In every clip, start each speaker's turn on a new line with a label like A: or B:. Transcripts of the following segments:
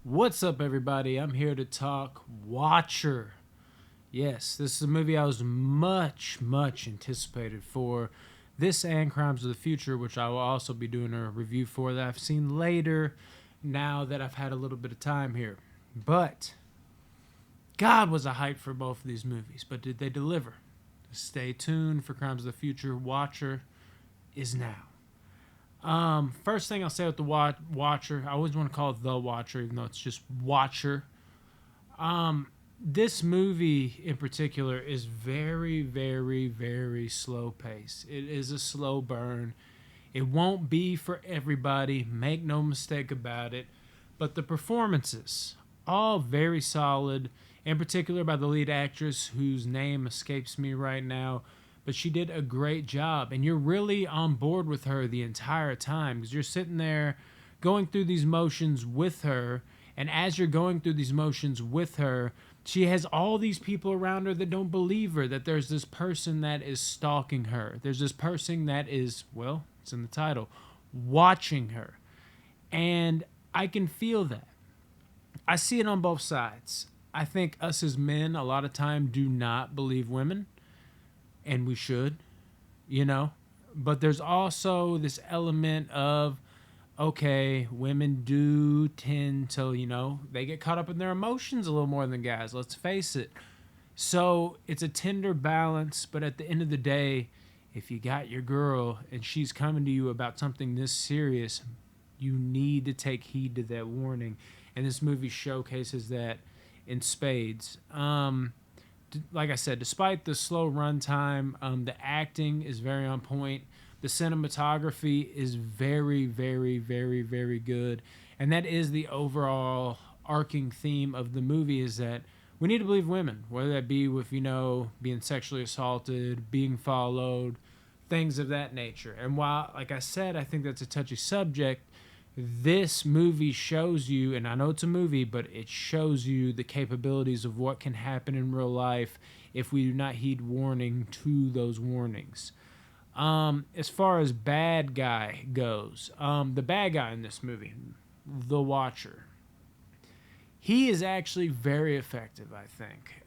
A: What's up, everybody? I'm here to talk Watcher. Yes, this is a movie I was much anticipated for. This and Crimes of the Future, which I will also be doing a review for that I've seen later now that I've had a little bit of time here. But, God, was I hyped for both of these movies, but did they deliver? Stay tuned for Crimes of the Future. Watcher is now. First thing I'll say with the Watcher, I always want to call it the Watcher, even though it's just Watcher. This movie in particular is very slow pace. It is a slow burn. It won't be for everybody, make no mistake about it. But the performances, all very solid, in particular by the lead actress whose name escapes me right now. But she did a great job, and you're really on board with her the entire time because you're sitting there going through these motions with her. And as you're going through these motions with her, she has all these people around her that don't believe her, that there's this person that is stalking her. There's this person that is, well, it's in the title, watching her. And I can feel that. I see it on both sides. I think us as men, a lot of time, do not believe women, and we should, you know? But there's also this element of, okay, women do tend to, they get caught up in their emotions a little more than guys, let's face it. So it's a tender balance, but at the end of the day, if you got your girl and she's coming to you about something this serious, you need to take heed to that warning. And this movie showcases that in spades. Like I said, despite the slow runtime, the acting is very on point. The cinematography is very good, and that is the overall arcing theme of the movie: is that we need to believe women, whether that be with being sexually assaulted, being followed, things of that nature. And while, like I said, I think that's a touchy subject, this movie shows you, and I know it's a movie, but it shows you the capabilities of what can happen in real life if we do not heed warning to those warnings. As far as bad guy goes, the bad guy in this movie, the Watcher, he is actually very effective, I think.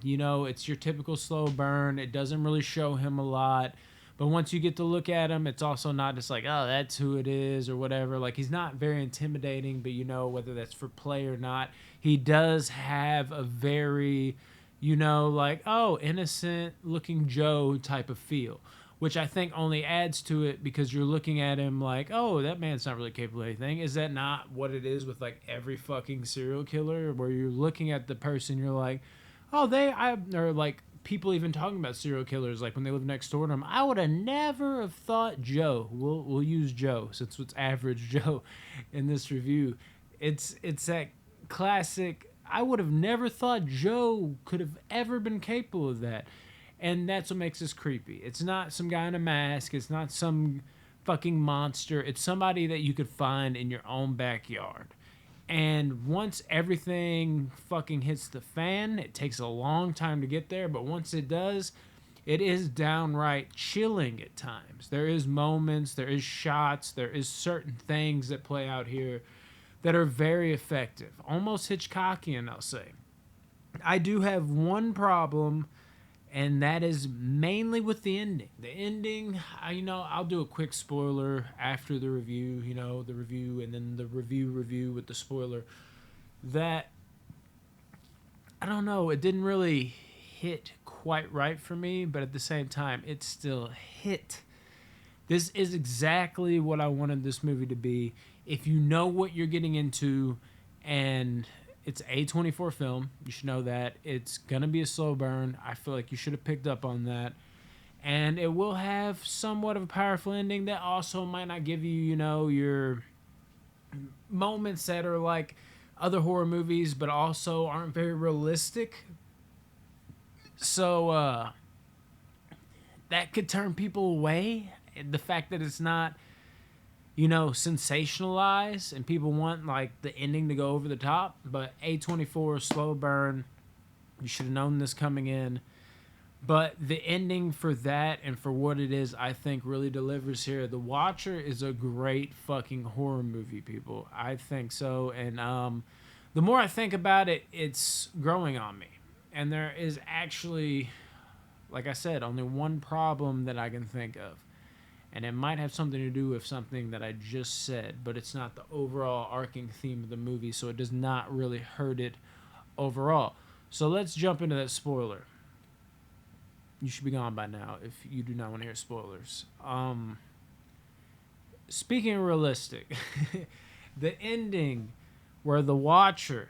A: It's your typical slow burn. It doesn't really show him a lot. But once you get to look at him, it's also not just like, oh, that's who it is or whatever. Like, he's not very intimidating, but whether that's for play or not, he does have a very, like, oh, innocent looking Joe type of feel, which I think only adds to it because you're looking at him like, oh, that man's not really capable of anything. Is that not what it is with like every fucking serial killer, where you're looking at the person, you're like, oh, or like people even talking about serial killers, like when they live next door to them, I would have never have thought Joe. We'll use Joe since it's average Joe in this review. It's that classic. I would have never thought Joe could have ever been capable of that. And that's what makes this creepy. It's not some guy in a mask. It's not some fucking monster. It's somebody that you could find in your own backyard. And once everything fucking hits the fan, it takes a long time to get there, but once it does, it is downright chilling at times. There is moments, there is shots, there is certain things that play out here that are very effective. Almost Hitchcockian, I'll say. I do have one problem, and that is mainly with the ending. The ending, I'll do a quick spoiler after the review, the review and then the review with the spoiler. That, I don't know, it didn't really hit quite right for me, but at the same time, it still hit. This is exactly what I wanted this movie to be. If you know what you're getting into, and it's A24 film, you should know that. It's going to be a slow burn. I feel like you should have picked up on that. And it will have somewhat of a powerful ending that also might not give you, your moments that are like other horror movies, but also aren't very realistic. So, that could turn people away. The fact that it's not sensationalized and people want like the ending to go over the top, but A24 slow burn, you should have known this coming in. But the ending for that and for what it is, I think really delivers here. The Watcher is a great fucking horror movie, people. I think so. And The more I think about it, it's growing on me. And there is actually, like I said, only one problem that I can think of. And it might have something to do with something that I just said, but it's not the overall arcing theme of the movie, so it does not really hurt it overall. So let's jump into that spoiler. You should be gone by now if you do not want to hear spoilers. Speaking of realistic, the ending where the Watcher.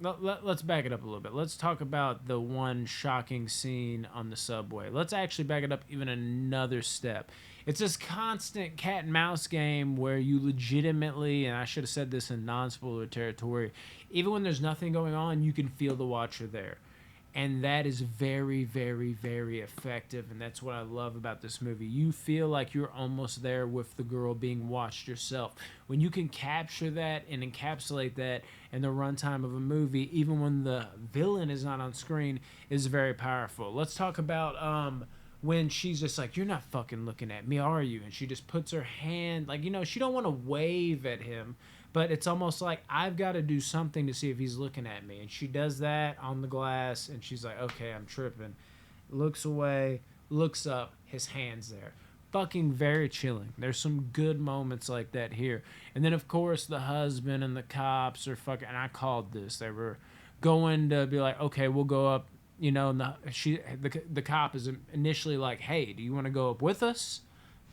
A: Let's back it up a little bit. Let's talk about the one shocking scene on the subway. Let's actually back it up even another step. It's this constant cat and mouse game where you legitimately, and I should have said this in non-spoiler territory, even when there's nothing going on, you can feel the Watcher there. And that is very, very, very effective, and that's what I love about this movie. You feel like you're almost there with the girl being watched yourself. When you can capture that and encapsulate that in the runtime of a movie, even when the villain is not on screen, is very powerful. Let's talk about when she's just like, "You're not fucking looking at me, are you?" And she just puts her hand, like, she don't want to wave at him, but it's almost like, I've got to do something to see if he's looking at me. And she does that on the glass, and she's like, okay, I'm tripping. Looks away, looks up, his hand's there. Fucking very chilling. There's some good moments like that here. And then, of course, the husband and the cops are fucking, and I called this. They were going to be like, okay, we'll go up, and the cop is initially like, hey, do you want to go up with us?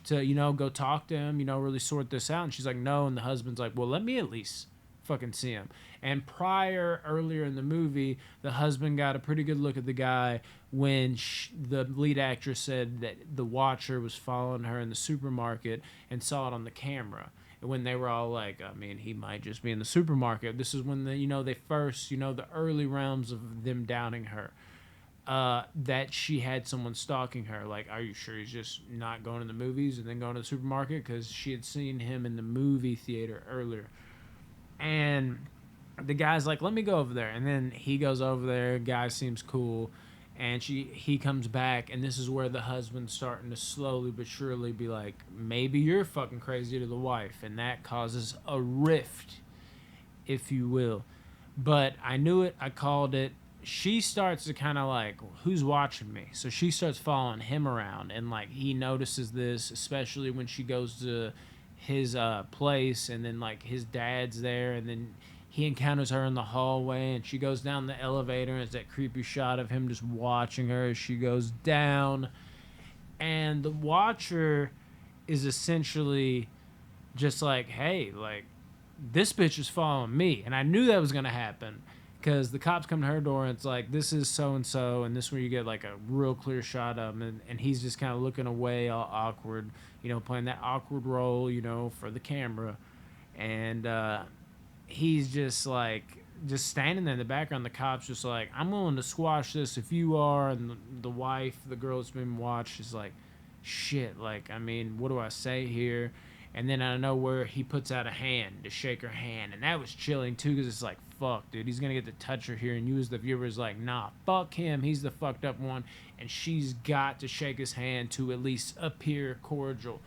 A: To go talk to him, really sort this out. And she's like, no. And the husband's like, well, let me at least fucking see him. And earlier in the movie, the husband got a pretty good look at the guy when the lead actress said that the Watcher was following her in the supermarket and saw it on the camera. And when they were all like, I mean, he might just be in the supermarket. This is when they first, the early realms of them doubting her. That she had someone stalking her. Like, are you sure he's just not going to the movies and then going to the supermarket? Because she had seen him in the movie theater earlier. And the guy's like, let me go over there. And then he goes over there. Guy seems cool. And he comes back. And this is where the husband's starting to slowly but surely be like, maybe you're fucking crazy to the wife. And that causes a rift, if you will. But I knew it. I called it. She starts to kind of like, who's watching me? So she starts following him around, and like he notices this, especially when she goes to his place, and then like his dad's there, and then he encounters her in the hallway, and she goes down the elevator, and it's that creepy shot of him just watching her as she goes down. And the Watcher is essentially just like, hey, like, this bitch is following me. And I knew that was going to happen. Because the cops come to her door, and it's like, this is so-and-so, and this is where you get, like, a real clear shot of him, and he's just kind of looking away, all awkward, playing that awkward role, for the camera. And he's just, like, just standing there in the background. The cop's just like, I'm willing to squash this if you are. And the wife, the girl that's been watched, is like, shit, like, I mean, what do I say here? And then out of nowhere, he puts out a hand to shake her hand. And that was chilling, too, because it's like, fuck, dude, he's going to get to touch her here. And you as the viewer is like, nah, fuck him. He's the fucked up one. And she's got to shake his hand to at least appear cordial.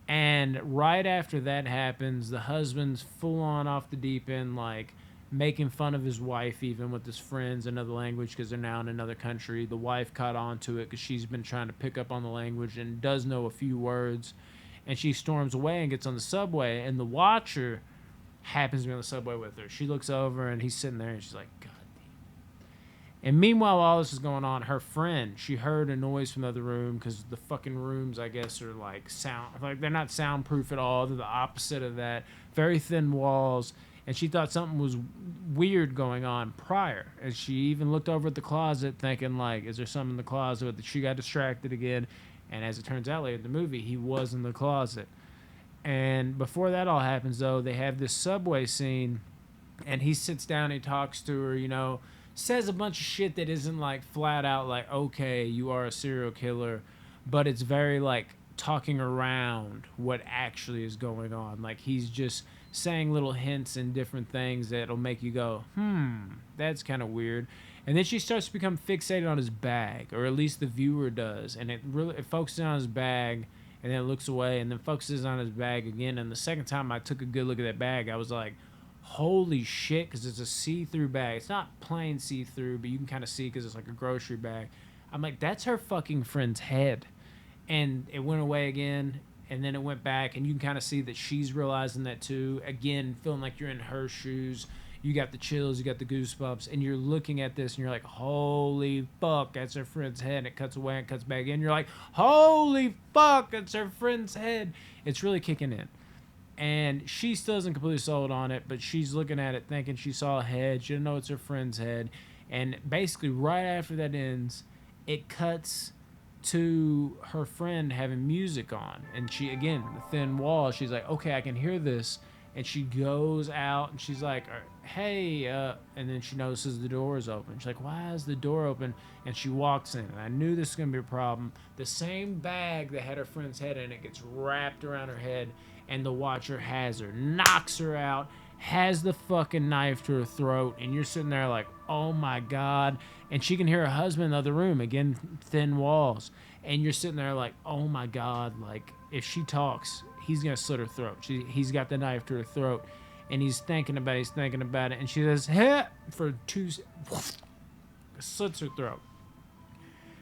A: And right after that happens, the husband's full on off the deep end, like, making fun of his wife even with his friends in another language because they're now in another country. The wife caught on to it because she's been trying to pick up on the language and does know a few words. And she storms away and gets on the subway, and the Watcher happens to be on the subway with her. She looks over, and he's sitting there, and she's like, God damn. And meanwhile, all this is going on, her friend, she heard a noise from the other room, because the fucking rooms, I guess, are like they're not soundproof at all. They're the opposite of that. Very thin walls. And she thought something was weird going on prior. And she even looked over at the closet thinking, like, is there something in the closet? She got distracted again. And as it turns out later in the movie, he was in the closet. And before that all happens, though, they have this subway scene, and he sits down, he talks to her, says a bunch of shit that isn't, like, flat out, like, okay, you are a serial killer, but it's very, like, talking around what actually is going on. Like, he's just saying little hints and different things that'll make you go, that's kind of weird. And then she starts to become fixated on his bag, or at least the viewer does. And it focuses on his bag, and then it looks away, and then focuses on his bag again. And the second time I took a good look at that bag, I was like, holy shit, because it's a see-through bag. It's not plain see-through, but you can kind of see because it's like a grocery bag. I'm like, that's her fucking friend's head. And it went away again, and then it went back, and you can kind of see that she's realizing that too. Again, feeling like you're in her shoes. You got the chills, you got the goosebumps, and you're looking at this, and you're like, holy fuck, that's her friend's head. And it cuts away and cuts back in. You're like, holy fuck, that's her friend's head. It's really kicking in. And she still isn't completely sold on it, but she's looking at it thinking she saw a head. She didn't know it's her friend's head. And basically, right after that ends, it cuts to her friend having music on. And she, again, the thin wall, she's like, okay, I can hear this. And she goes out and she's like, hey, and then she notices the door is open. She's like, why is the door open? And she walks in. And I knew this was going to be a problem. The same bag that had her friend's head in it gets wrapped around her head. And the Watcher has her, knocks her out, has the fucking knife to her throat, and you're sitting there like, oh my God. And she can hear her husband in the other room, again, thin walls. And you're sitting there like, oh my God, like, if she talks, he's going to slit her throat. He's got the knife to her throat, and he's thinking about it, and she says, hey, for two, slits her throat.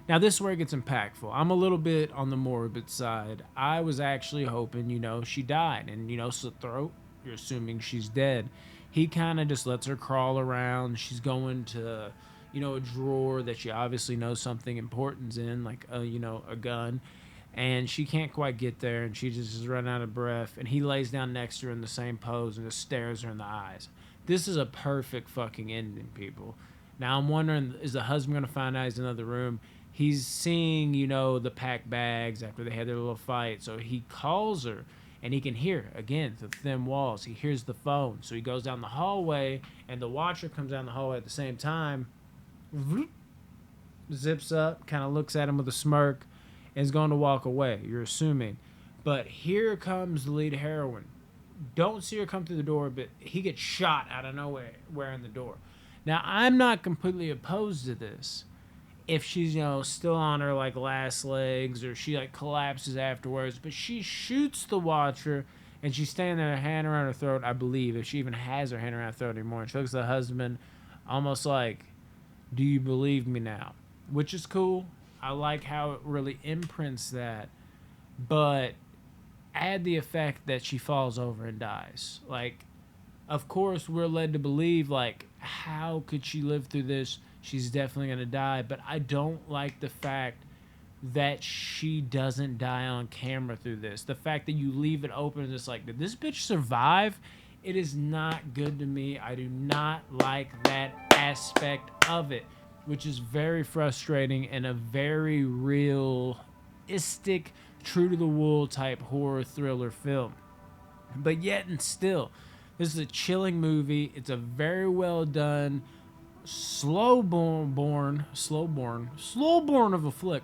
A: Now, this is where it gets impactful. I'm a little bit on the morbid side. I was actually hoping, she died. And, slit throat, you're assuming she's dead. He kind of just lets her crawl around. She's going to, a drawer that she obviously knows something important's in, like, a gun. And she can't quite get there, and she just is running out of breath. And he lays down next to her in the same pose and just stares her in the eyes. This is a perfect fucking ending, people. Now, I'm wondering, is the husband going to find out he's in another room? He's seeing, the packed bags after they had their little fight. So he calls her, and he can hear, again, the thin walls. He hears the phone. So he goes down the hallway, and the Watcher comes down the hallway at the same time. Zips up, kind of looks at him with a smirk, and is going to walk away, you're assuming. But here comes the lead heroine. Don't see her come through the door, but he gets shot out of nowhere in the door. Now, I'm not completely opposed to this. If she's, still on her, like, last legs, or she, like, collapses afterwards. But she shoots the Watcher, and she's standing there, her hand around her throat, I believe, if she even has her hand around her throat anymore. And she looks at the husband almost like, do you believe me now? Which is cool. I like how it really imprints that. But add the effect that she falls over and dies. Like, of course, we're led to believe, like, how could she live through this? She's definitely going to die. But I don't like the fact that she doesn't die on camera through this. The fact that you leave it open and it's like, did this bitch survive? It is not good to me. I do not like that aspect of it, which is very frustrating and a very realistic, true-to-the-wool type horror thriller film. But yet and still, this is a chilling movie. It's a very well done, slow burn of a flick,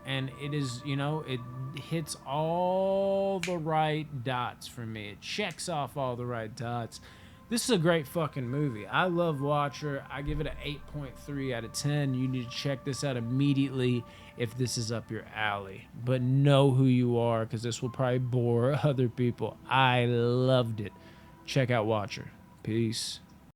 A: and it is, it hits all the right dots for me. It checks off all the right dots. This is a great fucking movie. I love Watcher. I give it an 8.3 out of 10. You need to check this out immediately if this is up your alley. But know who you are, because this will probably bore other people. I loved it. Check out Watcher. Peace.